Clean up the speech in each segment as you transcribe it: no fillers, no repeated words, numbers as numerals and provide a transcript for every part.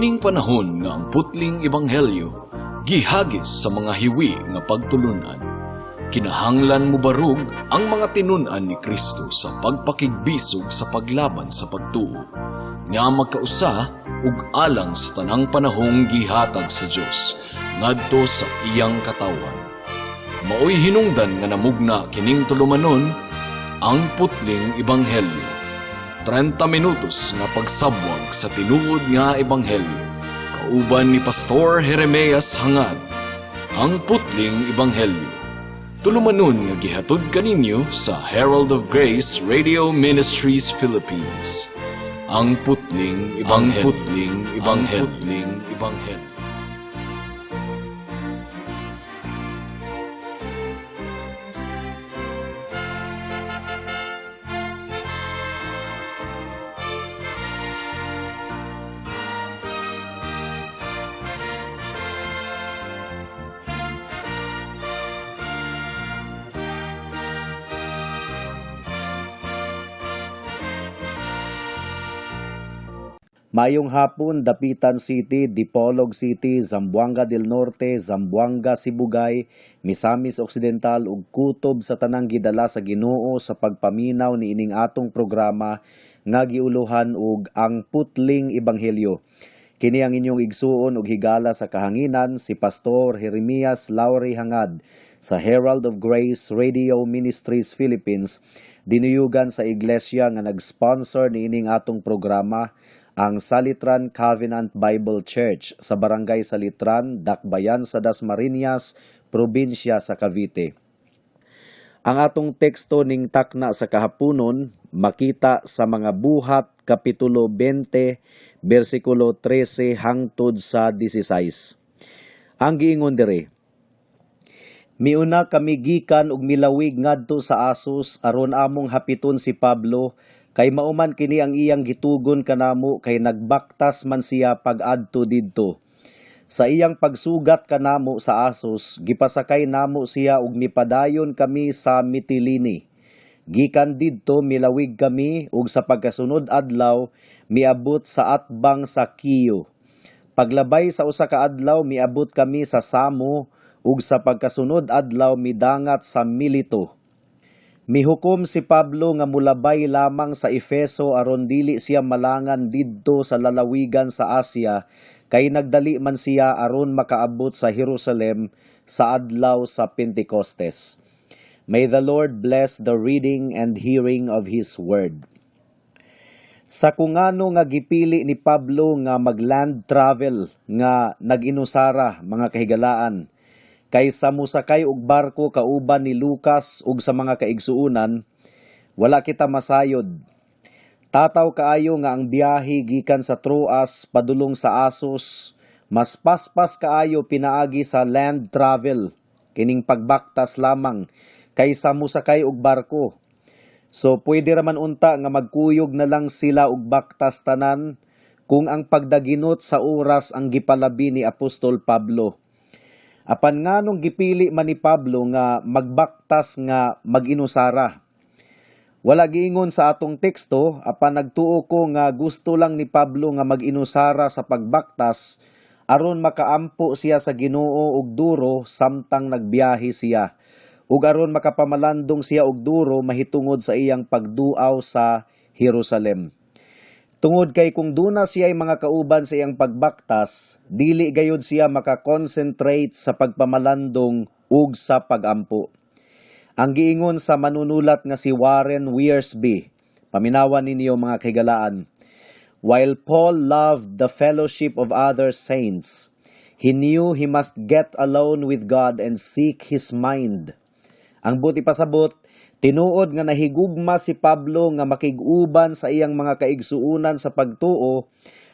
Niining panahon nga ang putling ebanghelyo gihagis sa mga hiwi nga pagtulunan. Kinahanglan mo barug ang mga tinunan ni Kristo sa pagpakigbisog sa paglaban sa pagtuo, nga magkausa ug alang sa tanang panahong gihatag sa Dios ngadto sa iyang katawan. Maoy hinungdan nga namugna kining tulumanon ang putling ebanghelyo. 30 minutos nga pagsabwag sa tinuod nga ebanghelyo. Kauban ni Pastor Jeremias Hangad, ang putling ebanghelyo. Tulumanon nga gihatod kaninyo sa Herald of Grace Radio Ministries Philippines. Ang putling ebanghelyo. Ang putling ebanghelyo. Ang putling ebanghelyo. Mayong hapon, Dapitan City, Dipolog City, Zamboanga del Norte, Zamboanga, Sibugay, Misamis Occidental ug kutob sa tanang gidala sa Ginoo sa pagpaminaw ni ining atong programa nga giuluhan og ang putling ebanghelyo. Kini ang inyong igsuon ug higala sa kahanginan si Pastor Jeremias Lauri Hangad sa Herald of Grace Radio Ministries Philippines, dinuyugan sa iglesia nga nag-sponsor ni ining atong programa, ang Salitran Covenant Bible Church sa Barangay Salitran, Dakbayan sa Dasmariñas, probinsya sa Cavite. Ang atong teksto ning takna sa kahaponon makita sa mga Buhat kapitulo 20 bersikulo 13 hangtod sa 16. Ang giingon dire: Miuna kami gikan ug milawig ngadto sa Asos aron among hapiton si Pablo, kay mauman kini ang iyang gitugon kanamo kay nagbaktas man siya pag-adto didto. Sa iyang pagsugat kanamo sa Asos, gipasakay namo siya ug nipadayon kami sa Mitilini. Gikan didto milawig kami ug sa pagkasunod adlaw miabot sa atbang sa Kiyo. Paglabay sa usa ka adlaw miabot kami sa Samo ug sa pagkasunod adlaw midangat sa Milito. Mihukom si Pablo nga mulabay lamang sa Efeso aron dili siya malangan didto sa lalawigan sa Asia, kay nagdali man siya aron makaabot sa Jerusalem sa adlaw sa Pentecostes. May the Lord bless the reading and hearing of His word. Sa kungano nga gipili ni Pablo nga mag-land travel nga nag-inusara mga kahigalaan, kaysa musakay og barko kauban ni Lucas ug sa mga kaigsuunan, wala kita masayod. Tataw kaayo nga ang biyahe gikan sa Troas padulong sa Asos, mas paspas kaayo pinaagi sa land travel, kining pagbaktas lamang, kaysa musakay og barko. So pwede raman unta nga magkuyog na lang sila og baktas tanan kung ang pagdaginot sa oras ang gipalabi ni Apostol Pablo. Apan nganong gipili man ni Pablo nga magbaktas nga mag-inusara? Wala giingon sa atong teksto, apan nagtuo ko nga gusto lang ni Pablo nga mag-inusara sa pagbaktas aron makaampo siya sa Ginoo og duro samtang nagbiyahe siya, ug aron makapamalandong siya og duro mahitungod sa iyang pagduaw sa Jerusalem. Tungod kay kung duna siya ay mga kauban sa iyang pagbaktas, dili gayud siya makakonsentrate sa pagpamalandong ug sa pagampo. Ang giingon sa manunulat nga si Warren Wiersbe, paminawan ninyo mga kahigalaan, while Paul loved the fellowship of other saints, he knew he must get alone with God and seek His mind. Ang buti pasabot, tinuod nga nahigugma si Pablo nga makig-uban sa iyang mga kaigsuunan sa pagtuo,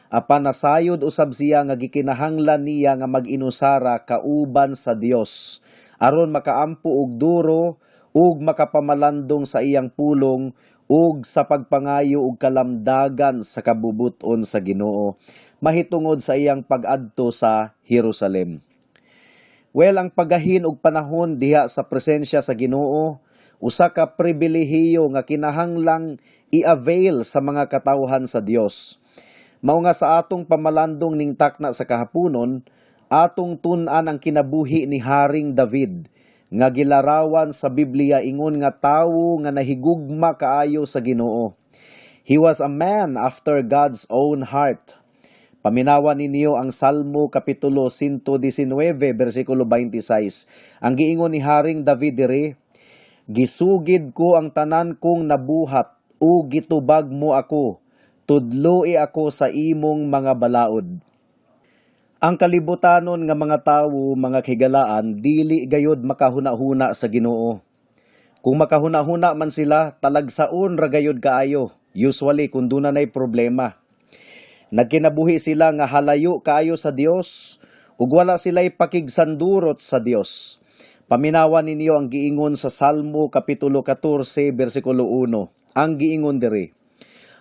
apan nasayod usab siya nga gikinahanglan niya nga mag-inusara kauban sa Dios, aron makaampo og duro ug makapamalandong sa iyang pulong ug sa pagpangayo og kalamdagan sa kabubuton sa Ginoo, mahitungod sa iyang pag-adto sa Jerusalem. Well, ang pagahin og panahon diha sa presensya sa Ginoo, usa ka pribilehiyo nga kinahanglang i-avail sa mga katawhan sa Dios. Mao nga sa atong pamalandong ning takna sa kahaponon, atong tun-an ang kinabuhi ni Haring David, nga gilarawan sa Biblia ingon nga tawo nga nahigugma kaayo sa Ginoo. He was a man after God's own heart. Paminawan ninyo ang Salmo Kapitulo 119, versikulo 26. Ang giingon ni Haring David diri, gisugid ko ang tanan kong nabuhat, o gitubag mo ako, tudloi ako sa imong mga balaod. Ang kalibutanon nga mga tawo, mga higalaan, dili gayod makahuna-huna sa Ginoo. Kung makahuna-huna man sila, talagsaon ra gayod kaayo, usually kung doon na problema. Nagkinabuhi sila nga halayo kaayo sa Dios, ug wala sila'y pakigsandurot sa Dios. Paminawan ninyo ang giingon sa Salmo Kapitulo 14, versikulo 1. Ang giingon diri,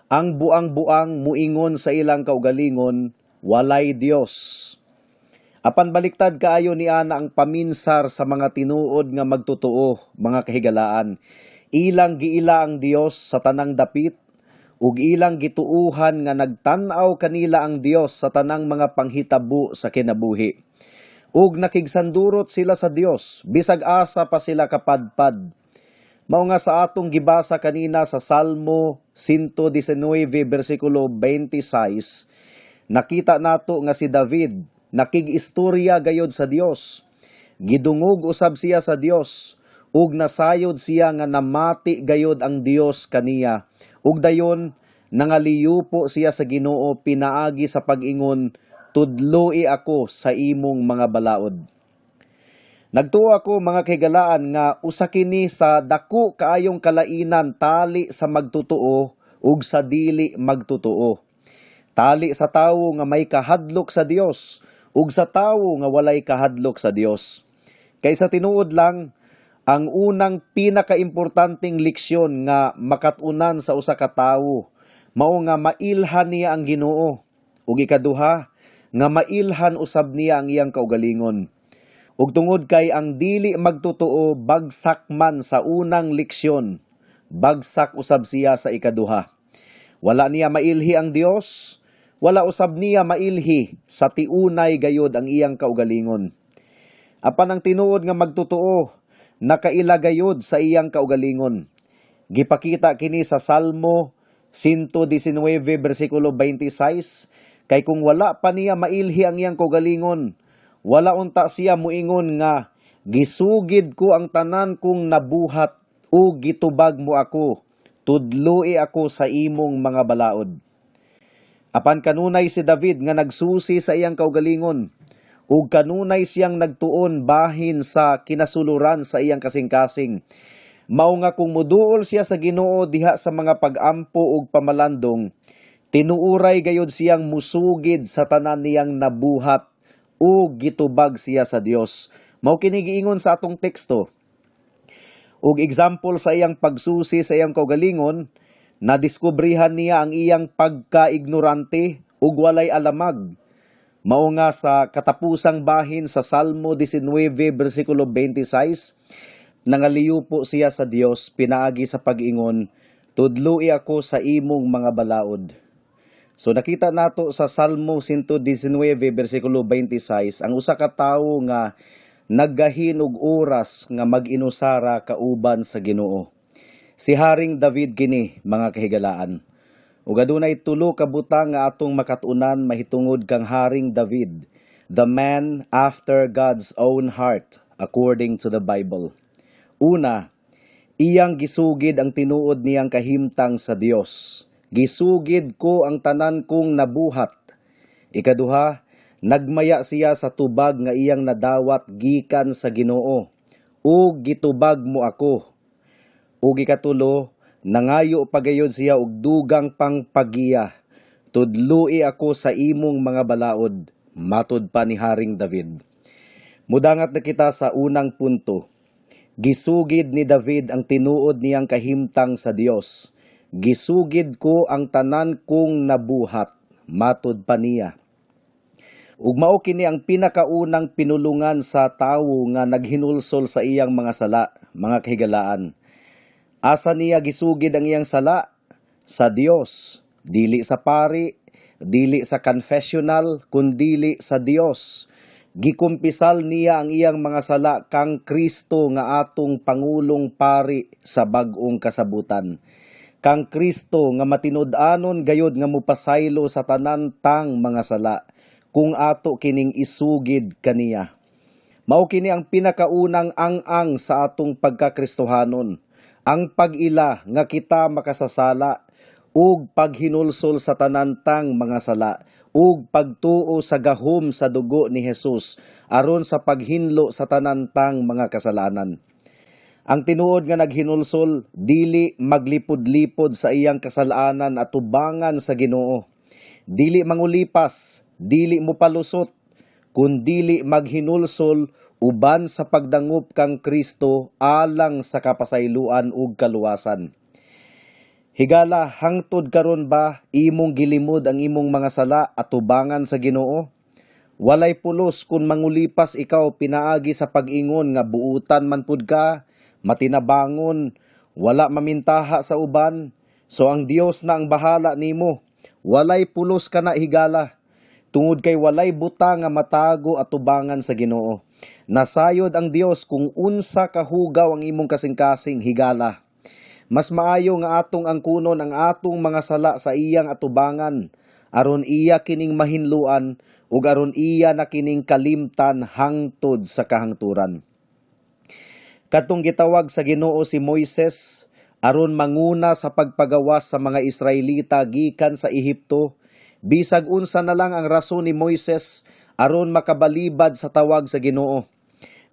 ang buang-buang muingon sa ilang kaugalingon, walay Dios. Apan baliktad kaayo ni ana ang paminsar sa mga tinuod nga magtotoo, mga kahigalaan. Ilang giila ang Dios sa tanang dapit, ug ilang gituuhan nga nagtan-aw kanila ang Dios sa tanang mga panghitabo sa kinabuhi. Ug nakigsandurot sila sa Dios, bisag asa pa sila kapadpad. Mao nga sa atong gibasa kanina sa Salmo 119, versikulo 26, nakita nato nga si David nakig-istorya gayod sa Dios. Gidungog usab siya sa Dios ug nasayod siya nga namati gayod ang Dios kaniya. Ug dayon nangaliyupo siya sa Ginoo pinaagi sa pag-ingon, tudloi ako sa imong mga balaod. Nagtuo ako mga kahigalaan nga usa kini sa dako kaayong kalainan tali sa magtotoo ug sa dili magtotoo. Tali sa tawo nga may kahadlok sa Dios ug sa tawo nga walay kahadlok sa Dios. Kay sa tinuod lang, ang unang pinakaimportanteng leksyon nga makatunan sa usa ka tawo mao nga mailhan niya ang Ginoo, ug ikaduha nga mailhan usab niya ang iyang kaugalingon. Ug tungod kay ang dili magtotoo bagsak man sa unang leksyon, bagsak usab siya sa ikaduha. Wala niya mailhi ang Dios, wala usab niya mailhi sa tiunay gayod ang iyang kaugalingon. Apan ang tinuod nga magtotoo, nakaila gayod sa iyang kaugalingon. Gipakita kini sa Salmo 119, versikulo 26, kay kung wala pa niya mailhi ang iyang kaugalingon, wala unta siya muingon nga, gisugid ko ang tanan kong nabuhat, o gitubag mo ako, tudloi ako sa imong mga balaod. Apan kanunay si David nga nagsusi sa iyang kaugalingon, ug kanunay siyang nagtuon bahin sa kinasuluran sa iyang kasing-kasing. Mao nga kung muduol siya sa Ginoo diha sa mga pag-ampo ug pamalandong, tinuuray gayud siyang musugid sa tanan niyang nabuhat o gitubag siya sa Dios. Mao kini giingon sa atong teksto. Ug example sa iyang pagsusi sa iyang kaugalingon, nadiskubrihan niya ang iyang pagka-ignorante ug walay alamag. Mao nga sa katapusang bahin sa Salmo 19, versikulo 26, nangaliyupo siya sa Dios pinaagi sa pag-ingon, tudloi ako sa imong mga balaod. So nakita nato sa Salmo 119, versikulo 26, ang usa ka tawo nga naggahin og oras nga mag-inusara kauban sa Ginoo. Si Haring David kini, mga kahigalaan. Ug adunay tulo ka butang nga atong makatunan mahitungod kang Haring David, the man after God's own heart, according to the Bible. Una, iyang gisugid ang tinuod niyang kahimtang sa Dios. Gisugid ko ang tanan kong nabuhat. Ikaduha, nagmaya siya sa tubag nga iyang nadawat gikan sa Ginoo. Ug gitubag mo ako. Ug ikatulo, nangayo pagayod siya og dugang pang pagiya. Tudloi ako sa imong mga balaod, matud pa ni Haring David. Mudangat na kita sa unang punto. Gisugid ni David ang tinuod niyang kahimtang sa Dios. Gisugid ko ang tanan kong nabuhat, matud pa niya. Ug mao kini ang pinakaunang pinulungan sa tawo nga naghinulsol sa iyang mga sala, mga kahigalaan. Asa niya gisugid ang iyang sala? Sa Dios, dili sa pari, dili sa confessional kundili sa Dios. Gikumpisal niya ang iyang mga sala kang Kristo nga atong pangulong pari sa bag-ong kasabutan. Kang Kristo nga matinud-anon gayud nga mupasaylo sa tanan tang mga sala kung ato kining isugid kaniya. Mao kini ang pinakaunang ang-ang sa atong pagkakristohanon, ang pag-ila nga kita makasasala ug paghinulsol sa tanan tang mga sala ug pagtuo sa gahom sa dugo ni Hesus aron sa paghinlo sa tanan tang mga kasalanan. Ang tinuod nga naghinulsol dili maglipod-lipod sa iyang kasalanan at tubangan sa Ginoo. Dili mangulipas, dili mopalusot, kundili maghinulsol uban sa pagdangup kang Kristo alang sa kapasayloan ug kaluwasan. Higala, hangtod karon ba imong gilimod ang imong mga sala at tubangan sa Ginoo? Walay pulos kun mangulipas ikaw pinaagi sa pag-ingon nga buutan man pud ka, matinabangon, wala mamintaha sa uban. So ang Dios na ang bahala nimo. Walay pulos ka na higala. Tungod kay walay buta nga matago at tubangan sa Ginoo. Nasayod ang Dios kung unsa kahugaw ang imong kasing-kasing higala. Mas maayo nga atong angkunon ang atong mga sala sa iyang atubangan, aron iya kining mahinluan, ug aron iya na kining kalimtan hangtod sa kahangturan. Katong gitawag sa Ginoo si Moises, aron manguna sa pagpagawas sa mga Israelita gikan sa Ehipto, bisag unsa na lang ang rason ni Moises aron makabalibad sa tawag sa Ginoo.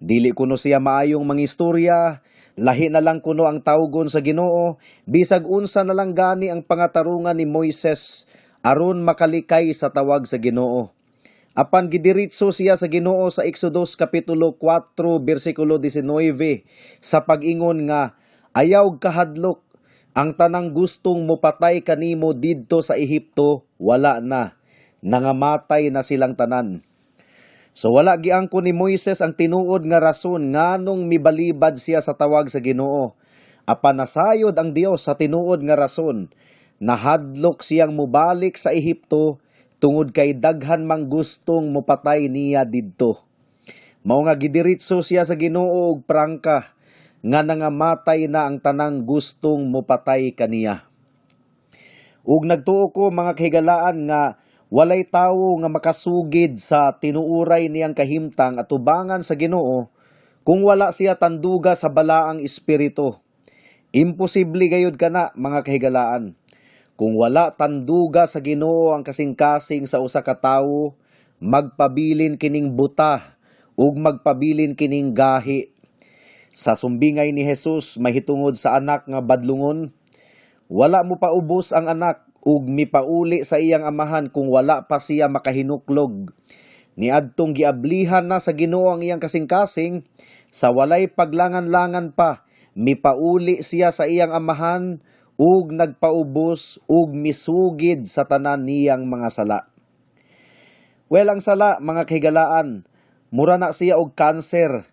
Dili kuno siya maayong mangistorya, lahi na lang kuno ang tawgon sa Ginoo, bisag unsa na lang gani ang pangatarungan ni Moises aron makalikay sa tawag sa Ginoo. Apan gidiritso siya sa Ginoo sa Exodus kapitulo 4 bersikulo 19 sa pag-ingon nga ayaw kahadlok ang tanang gustong mopatay kanimo didto sa Ehipto wala na, nangamatay na silang tanan. So wala giangko ni Moises ang tinuod nga rason nganong mibalibad siya sa tawag sa Ginoo. Apan nasayod ang Dios sa tinuod nga rason, nahadlok siyang mubalik sa Ehipto tungod kay daghan mang gustong mopatay niya didto. Mao nga gidiritso siya sa Ginoo og prangka nga nangamatay na ang tanang gustong mopatay kaniya. Ug nagtuo ko mga kahigalaan nga walay tawo nga makasugid sa tinuuray niyang kahimtang at tubangan sa Ginoo kung wala siya tanduga sa balaang espiritu. Imposible gayud kana mga kahigalaan. Kung wala tanduga sa Ginoo ang kasing-kasing sa usa ka tawo, magpabilin kining buta ug magpabilin kining gahi. Sa sumbingay ni Jesus mahitungod sa anak nga badlungon, wala mo paubos ang anak ug mipauli sa iyang amahan kung wala pa siya makahinuklog. Niadtong giablihan na sa Ginoo ang iyang kasing-kasing, sa walay paglangan-langan pa, mipauli siya sa iyang amahan ug nagpaubos ug misugid sa tanan niyang mga sala. Well, ang sala, mga kahigalaan, mura na siya og kanser,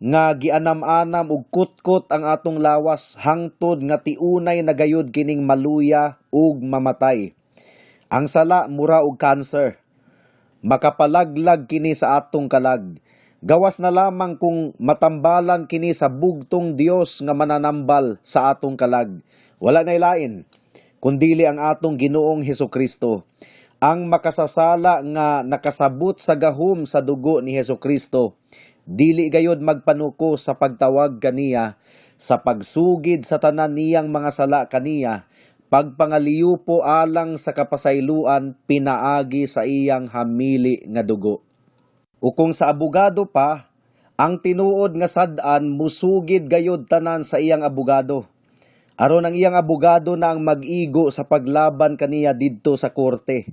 nga gianam-anam ug kutkot ang atong lawas hangtod nga tiunay na gayud kining maluya ug mamatay. Ang sala mura og cancer. Makapalaglag kini sa atong kalag. Gawas na lamang kung matambalan kini sa bugtong Dios nga mananambal sa atong kalag. Wala nay lain kundili ang atong Ginoong Hesukristo. Ang makasasala nga nakasabot sa gahom sa dugo ni Hesukristo. Dili gayud magpanuko sa pagtawag kaniya, sa pagsugid sa tanan niyang mga sala kaniya, pagpangaliyo po alang sa kapasayloan pinaagi sa iyang hamili nga dugo. O kung sa abogado pa, ang tinuod nga sad-an musugid gayud tanan sa iyang abogado. Aron ang iyang abogado na ang mag-igo sa paglaban kaniya didto sa korte.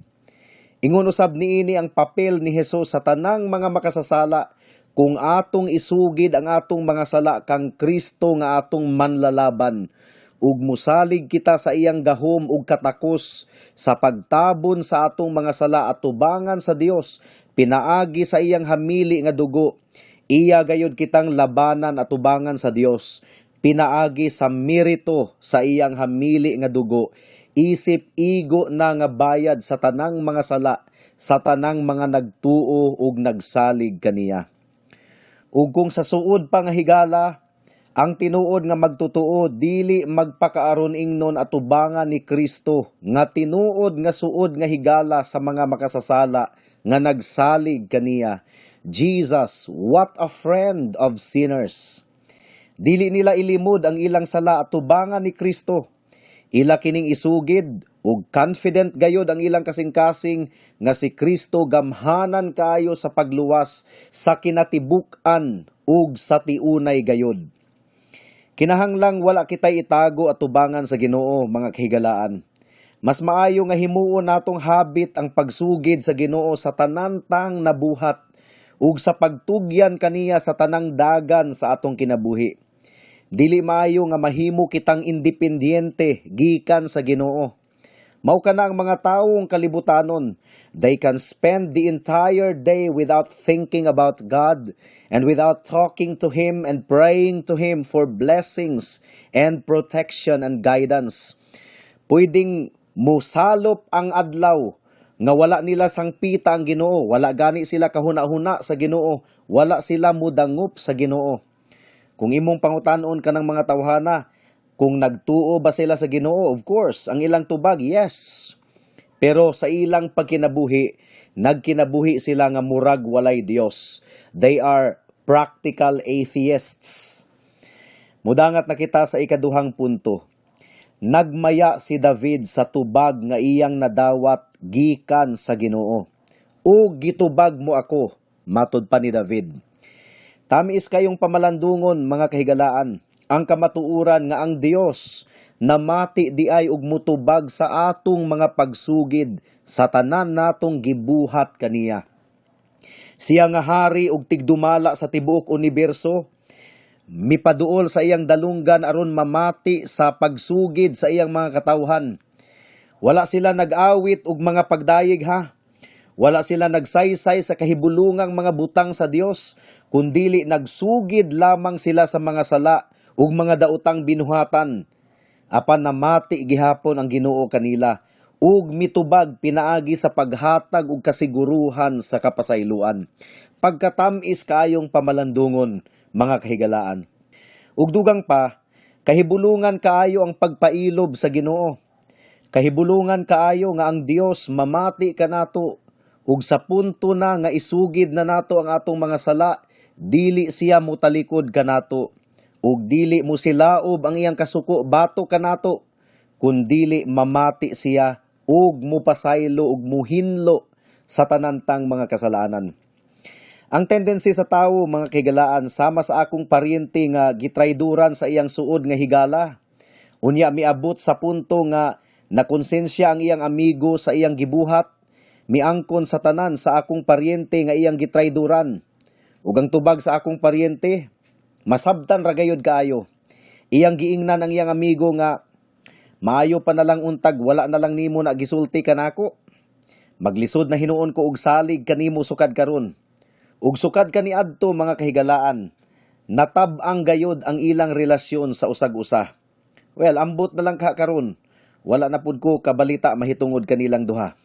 Ingon usab niini ang papel ni Hesus sa tanang mga makasasala kung atong isugid ang atong mga sala kang Kristo nga atong manlalaban ug musalig kita sa iyang gahom ug katakos sa pagtabon sa atong mga sala at tubangan sa Dios pinaagi sa iyang hamili nga dugo, iya gayud kitang labanan at tubangan sa Dios pinaagi sa merito sa iyang hamili nga dugo, isip igo na nga bayad sa tanang mga sala, sa tanang mga nagtuo ug nagsalig kaniya. Ug kung sa suod pa nga higala, ang tinuod nga magtutuo dili magpakaaron ingnon atubangan ni Kristo nga tinuod nga suod nga higala sa mga makasasala nga nagsalig kaniya. Jesus, what a friend of sinners. Dili nila ilimod ang ilang sala atubangan ni Kristo. Ila kining isugid ug confident gayod ang ilang kasing-kasing nga si Kristo gamhanan kaayo sa pagluwas sa kinatibuk-an ug sa tiunay gayod. Kinahanglang wala kitay itago at tubangan sa Ginoo, mga kahigalaan. Mas maayo nga himuon natong habit ang pagsugid sa Ginoo sa tanantang nabuhat ug sa pagtugyan kaniya sa tanang dagan sa atong kinabuhi. Dili maayo nga mahimo kitang independyente gikan sa Ginoo. Mao kana ang mga tawong kalibutanon. They can spend the entire day without thinking about God and without talking to Him and praying to Him for blessings and protection and guidance. Pwedeng musalop ang adlaw nga wala nila sangpita ang Ginoo, wala gani sila kahuna-huna sa Ginoo, wala sila mudangup sa Ginoo. Kung imong pangutanon ka ng mga tawhana, kung nagtuo ba sila sa Ginoo? Of course, ang ilang tubag, yes. Pero sa ilang pagkinabuhi, nagkinabuhi sila nga murag walay Dios. They are practical atheists. Mudangat na kita sa ikaduhang punto. Nagmaya si David sa tubag nga iyang nadawat gikan sa Ginoo. O gitubag mo ako, matud pa ni David. Tamis kayong pamalandungon, mga kahigalaan, ang kamatuuran nga ang Dios namati di ay ug mutubag sa atong mga pagsugid sa tanan natong gibuhat kaniya. Siya nga hari ug tigdumala sa tibuok universo, mipaduol sa iyang dalunggan aron mamati sa pagsugid sa iyang mga katawhan. Wala sila nag-awit ug mga pagdayeg ha. Wala sila nagsaysay sa kahibulungang mga butang sa Dios, kundili nagsugid lamang sila sa mga sala ug mga daotang binuhatan. Apan namati gihapon ang Ginoo kanila ug mitubag pinaagi sa paghatag ug kasiguruhan sa kapasayloan. Pagkatamis kaayong pamalandungon, mga kahigalaan. Ug dugang pa, kahibulungan kaayo ang pagpailob sa Ginoo. Kahibulungan kaayo nga ang Dios mamati kanato ug sa punto na nga isugid na nato ang atong mga sala, dili siya mutalikod kanato ug dili mo silaob ang iyang kasuko bato kanato, kundili mamati siya ug mupasaylo ug muhinlo sa tanantang mga kasalanan. Ang tendency sa tawo, mga kahigalaan, sama sa akong paryente nga gitrayduran sa iyang suod nga higala. Unya miabot sa punto nga nakonsensya ang iyang amigo sa iyang gibuhat, miangkon sa tanan sa akong paryente nga iyang gitrayduran. Ug ang tubag sa akong paryente, masabtan ra gayud kaayo. Iyang giingnan ang iyang amigo nga, maayo pa na lang untag, wala na lang nimo na gisulti kanako. Maglisod na hinuon ko og salig kanimo sukad karon. Ug sukad kaniadto, mga kahigalaan, natab-ang gayud ang ilang relasyon sa usag-usa. Well, ambot na lang karon. Wala na pud ko kabalita mahitungod kanilang duha.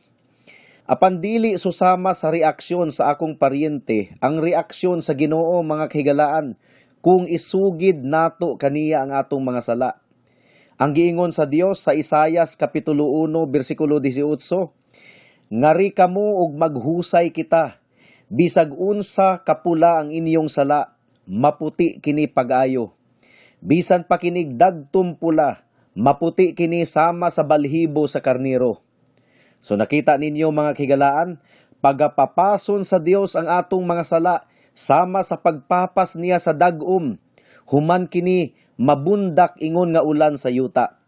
Apan dili susama sa reaksyon sa akong paryente ang reaksyon sa Ginoo, mga kahigalaan, kung isugid nato kaniya ang atong mga sala. Ang giingon sa Dios sa Isaias kapitulo 1 bersikulo 18, ngari kamo ug maghusay kita, bisag unsa kapula ang inyong sala, maputi kini pag-ayo. Bisan pa kinig dagtum pula, maputi kini sama sa balhibo sa karniro. So nakita ninyo, mga kahigalaan, pagapapason sa Dios ang atong mga sala, sama sa pagpapas niya sa dagom, human kini mabundak ingon nga ulan sa yuta.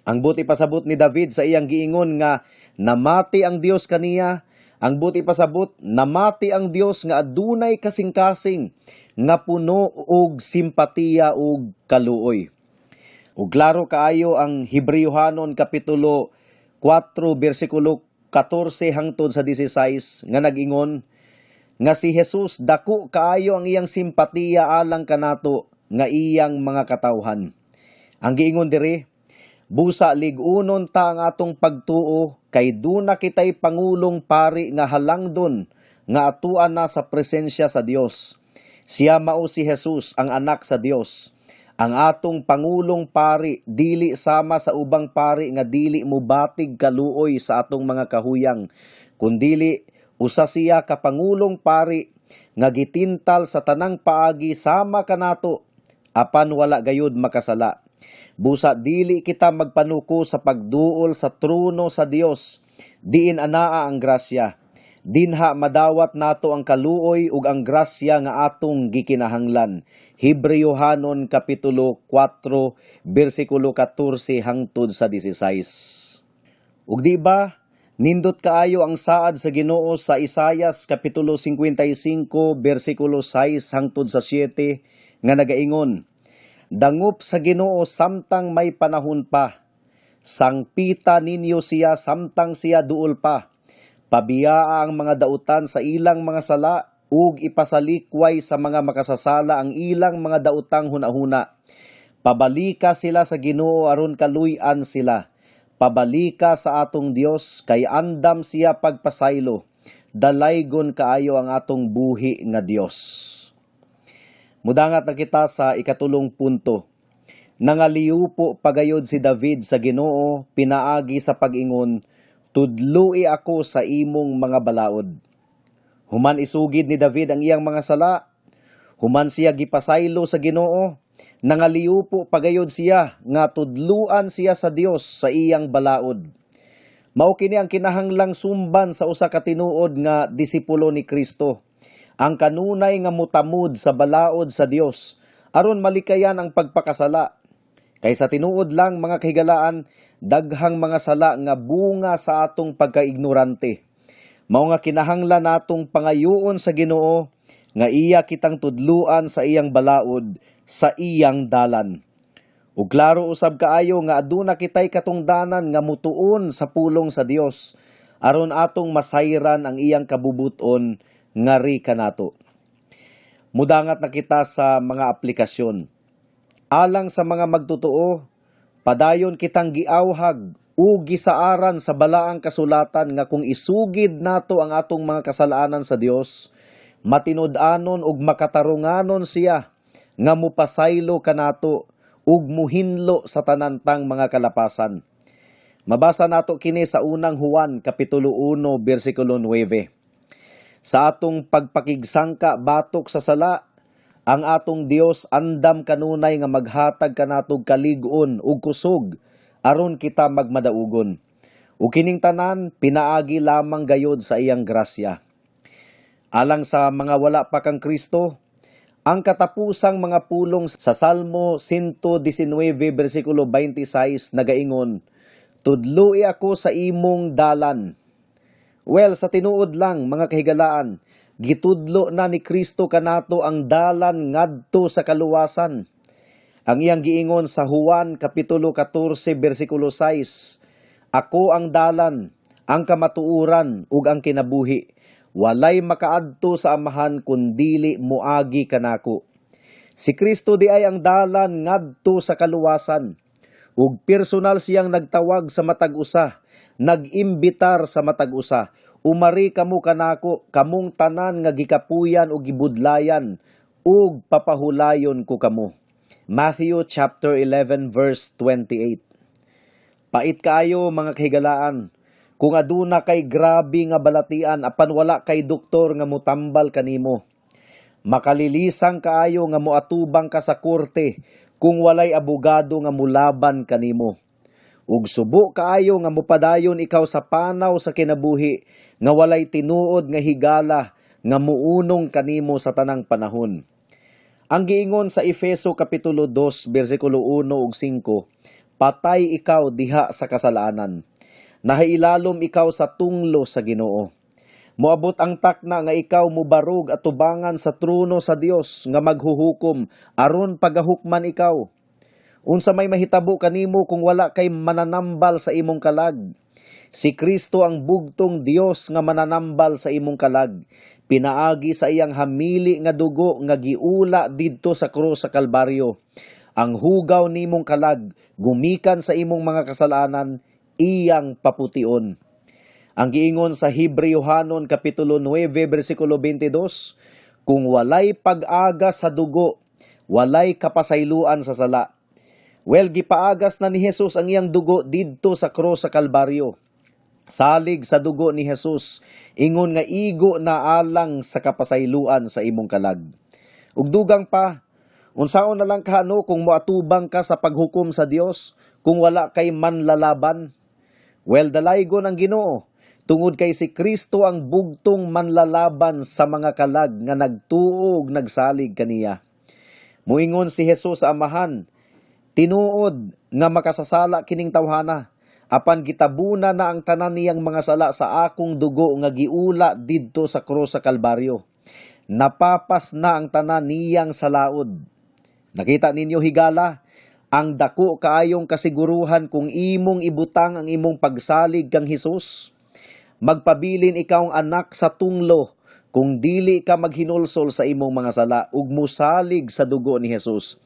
Ang buti pasabot ni David sa iyang giingon nga namati ang Dios kaniya, ang buti pasabot namati ang Dios nga adunay kasing-kasing nga puno og simpatiya ug kaluoy. Ug klaro kaayo ang Hebreohanon kapitulo 4 bersikulo 14 hangtod sa 16 nga nag-ingon nga si Jesus dako kaayo ang iyang simpatiya alang kanato nga iyang mga katawhan. Ang giingon diri, Busa ligunon ta ang atong pagtuo kay duna kitay pangulong pari nga halangdon nga atuan na sa presensya sa Dios. Siya mao si Jesus, ang anak sa Dios. Ang atong pangulong pari dili sama sa ubang pari nga dili mubatig kaluoy sa atong mga kahuyang, kundili usa siya ka pangulong pari nga gitintal sa tanang paagi sama kanato apan wala gayud makasala. Busa dili kita magpanuko sa pagduol sa trono sa Dios, diin anaa ang grasya. Dinha madawat nato ang kaluoy ug ang grasya nga atong gikinahanglan. Hebrewhanon kapitulo 4 bersikulo 14 hangtod sa 16. Ug di ba nindot kaayo ang saad sa Ginoo sa Isayas kapitulo 55 bersikulo 6 hangtod sa 7 nga nagaingon, "Dangup sa Ginoo samtang may panahon pa. Sangpita ninyo siya samtang siya duol pa. Pabiyaa ang mga dautan sa ilang mga sala ug ipasalikway sa mga makasasala ang ilang mga dautang hunahuna. Pabalika sila sa Ginoo aron kaluy-an sila. Pabalika sa atong Dios kay andam siya pagpasaylo. Dalaygon kaayo ang atong buhi nga Dios." Mudangat na kita sa ikatulong punto. Nangaliupo pagayod si David sa Ginoo, pinaagi sa pag-ingon, "Tudloi ako sa imong mga balaod." Human isugid ni David ang iyang mga sala, human siya gipasaylo sa Ginoo, nangaliupo pagayod siya nga tudluan siya sa Dios sa iyang balaod. Mao kini ang kinahanglang sumban sa usa ka tinuod nga disipulo ni Kristo. Ang kanunay nga mutamud sa balaod sa Dios aron malikayan ang pagpakasala. Kay sa tinuod lang mga kahigalaan, daghang mga sala nga bunga sa atong pagkaignorante. Mao nga kinahanglan natong pangayuon sa Ginoo nga iya kitang tudluan sa iyang balaod, sa iyang dalan. Ug klaro usab kaayo nga aduna kitay katungdanan nga mutuon sa pulong sa Dios aron atong masayran ang iyang kabubuton ngari kanato. Mudangat na kita sa mga aplikasyon. Alang sa mga magtutuo, padayon kitang giawhag o gisaaran sa balaang kasulatan nga kung isugid nato ang atong mga kasalanan sa Dios, matinud-anon ug makatarunganon siya nga mupasaylo kanato ug muhinlo sa tanantang mga kalapasan. Mabasa nato kini sa unang Juan kapitulo 1 bersikulo 9. Sa atong pagpakigsangka batok sa sala, ang atong Dios andam kanunay nga maghatag kanatog kalig-on ug kusog aron kita magmadaugon. Ug kining tanan pinaagi lamang gayod sa iyang grasya. Alang sa mga wala pa kang Kristo, ang katapusang mga pulong sa Salmo 119 bersikulo 26 nagaingon, "Tudloi ako sa imong dalan." Well, sa tinuod lang mga kahigalaan, gitudlo na ni Kristo kanato ang dalan ngadto sa kaluwasan. Ang iyang giingon sa Juan kapitulo 14 bersikulo 6, "Ako ang dalan, ang kamatuuran ug ang kinabuhi. Walay makaadto sa Amahan kundili moagi kanako." Si Kristo di ay ang dalan ngadto sa kaluwasan. Ug personal siyang nagtawag sa matag usa, nag-imbitar sa matag usa, "Umari kamo kanako, kamong tanan nga gikapuyan o gibudlayan, ug papahulayon ko kamo." Matthew chapter 11 verse 28. Pait kaayo mga kahigalaan, kung aduna kay grabe nga balatian apan wala kay doktor nga mutambal kanimo. Makalilisang kaayo nga moatubang ka sa korte kung walay abogado nga mulaban kanimo. Ug subo kaayo nga mupadayon ikaw sa panaw sa kinabuhi nga walay tinuod nga higala nga muunong kanimo sa tanang panahon. Ang giingon sa Efeso kapitulo 2 bersikulo 1 ug 5, "Patay ikaw diha sa kasalanan. Nahailalom ikaw sa tunglo sa Ginoo. Moabot ang takna nga ikaw mubarog at tubangan sa trono sa Dios nga maghuhukom aron pagahukman ikaw. Unsa may mahitabo kanimo kung wala kay mananambal sa imong kalag? Si Kristo ang bugtong Dios nga mananambal sa imong kalag. Pinaagi sa iyang hamili nga dugo nga giula didto sa krus sa Kalbaryo. ang hugaw nimong kalag, gumikan sa imong mga kasalanan, iyang papution. Ang giingon sa Hebrewhanon Kapitulo 9, versikulo 22, kung walay pag-agas sa dugo, walay kapasayloan sa sala. Well, gipaagas na ni Jesus ang iyang dugo didto sa krus sa Kalbaryo. Salig sa dugo ni Jesus, ingon nga igo na alang sa kapasayloan sa imong kalag. Ug dugang pa, unsaon na lang kahano kung moatubang ka sa paghukom sa Dios, kung wala kay manlalaban? Well, dalaygon ang Ginoo, tungod kay si Kristo ang bugtong manlalaban sa mga kalag nga nagtuo ug nagsalig kaniya. Muingon si Jesus sa Amahan, tinuod nga makasasala kining tawhana, apan gitabuna na ang tanan niyang mga sala sa akong dugo nga giula didto sa krus sa Kalbaryo. Napapas na ang tanan niyang salaod. Nakita ninyo higala, ang dako kaayong kasiguruhan kung imong ibutang ang imong pagsalig kang Hesus. Magpabilin ikaw ang anak sa tunglo kung dili ka maghinulsol sa imong mga sala ug musalig sa dugo ni Jesus.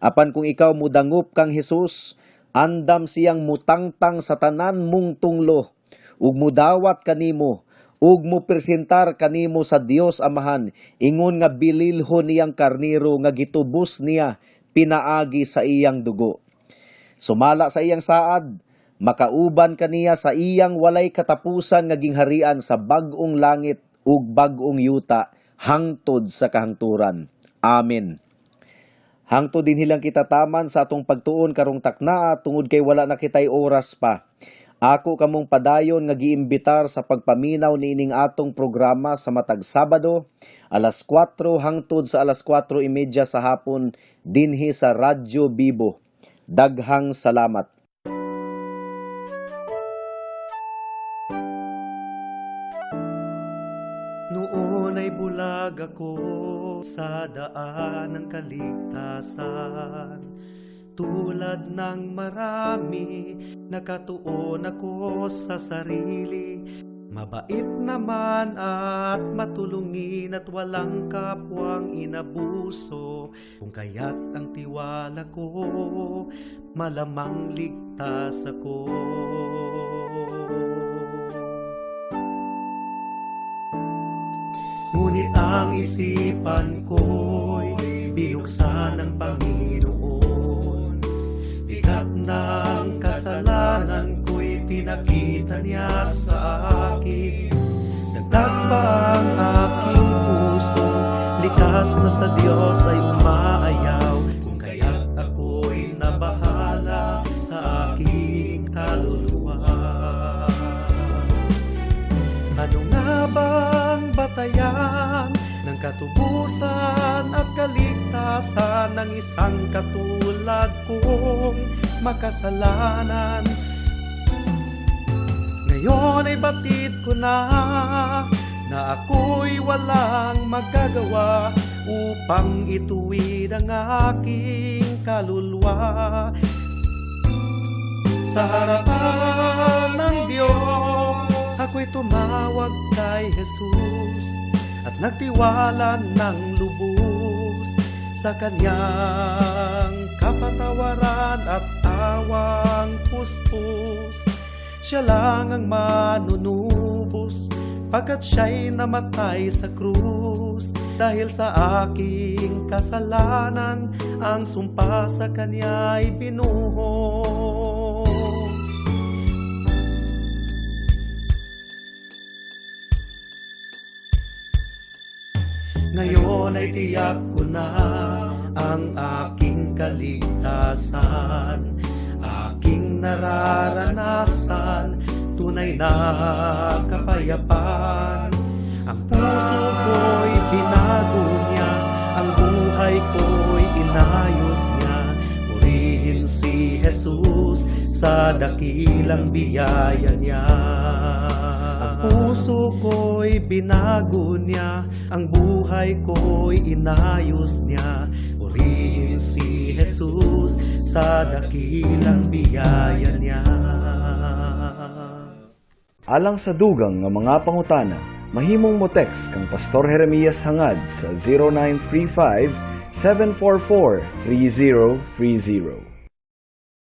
Apan kung ikaw mudangup kang Jesus, andam siyang mutangtang sa tanan mong tunglo ug mudawat kanimo ug mupresentar kanimo sa Dios Amahan, ingon nga bililhon niyang karniro nga gitubos niya pinaagi sa iyang dugo. Sumala sa iyang saad, makauban kaniya sa iyang walay katapusan nga gingharian sa bag-ong langit ug bag-ong yuta hangtod sa kahangturan. Amen. Hangtod din hilang kita taman sa atong pagtuon karong takna tungod kay wala na kitay oras pa. Ako kamong padayon nga giimbitar sa pagpaminaw niining atong programa sa matag Sabado, alas 4 hangtod sa alas 4:30 sa hapon dinhi sa Radyo Bibo. Daghang salamat. Noon ay bulag ako sa daan ng kaligtasan. Tulad ng marami, nakatuon ako sa sarili. Mabait naman at matulungin at walang kapwang inabuso. Kung kaya't ang tiwala ko, malamang ligtas ako. Ngunit ang isipan ko'y binuksan ng Panginoon. Bigat ng kasalanan ko'y pinakita niya sa akin. Dagdag pa ang aking puso, likas na sa Diyos ay umaayaw. Kung kaya't ako'y nabahala sa aking kaluluwa. Ano nga bang batayan ng katubusan at kaligtasan ng isang katulad kong makasalanan? Ngayon ay batid ko na ako'y walang magagawa upang ituwid ang aking kaluluwa sa harapan ng Diyos. Ako'y tumawag kay Jesus at nagtiwala ng lubos sa kanyang kapatawaran at awang puspos. Siya lang ang manunubos pagkat siya'y namatay sa krus. Dahil sa aking kasalanan, ang sumpa sa kanya'y binuhos. Ngayon ay tiyak ko na ang aking kaligtasan, aking nararanasan, tunay na kapayapaan. Ang puso ko'y binago niya, ang buhay ko'y inayos niya. Purihin si Jesus sa dakilang biyaya niya. Ang puso ko'y binago niya, ang buhay ko'y inayos niya. Purihin si Jesus sa dakilang biyaya niya. Alang sa dugang nga mga pangutana, mahimong mo text kang Pastor Jeremias hangad sa 744-3030.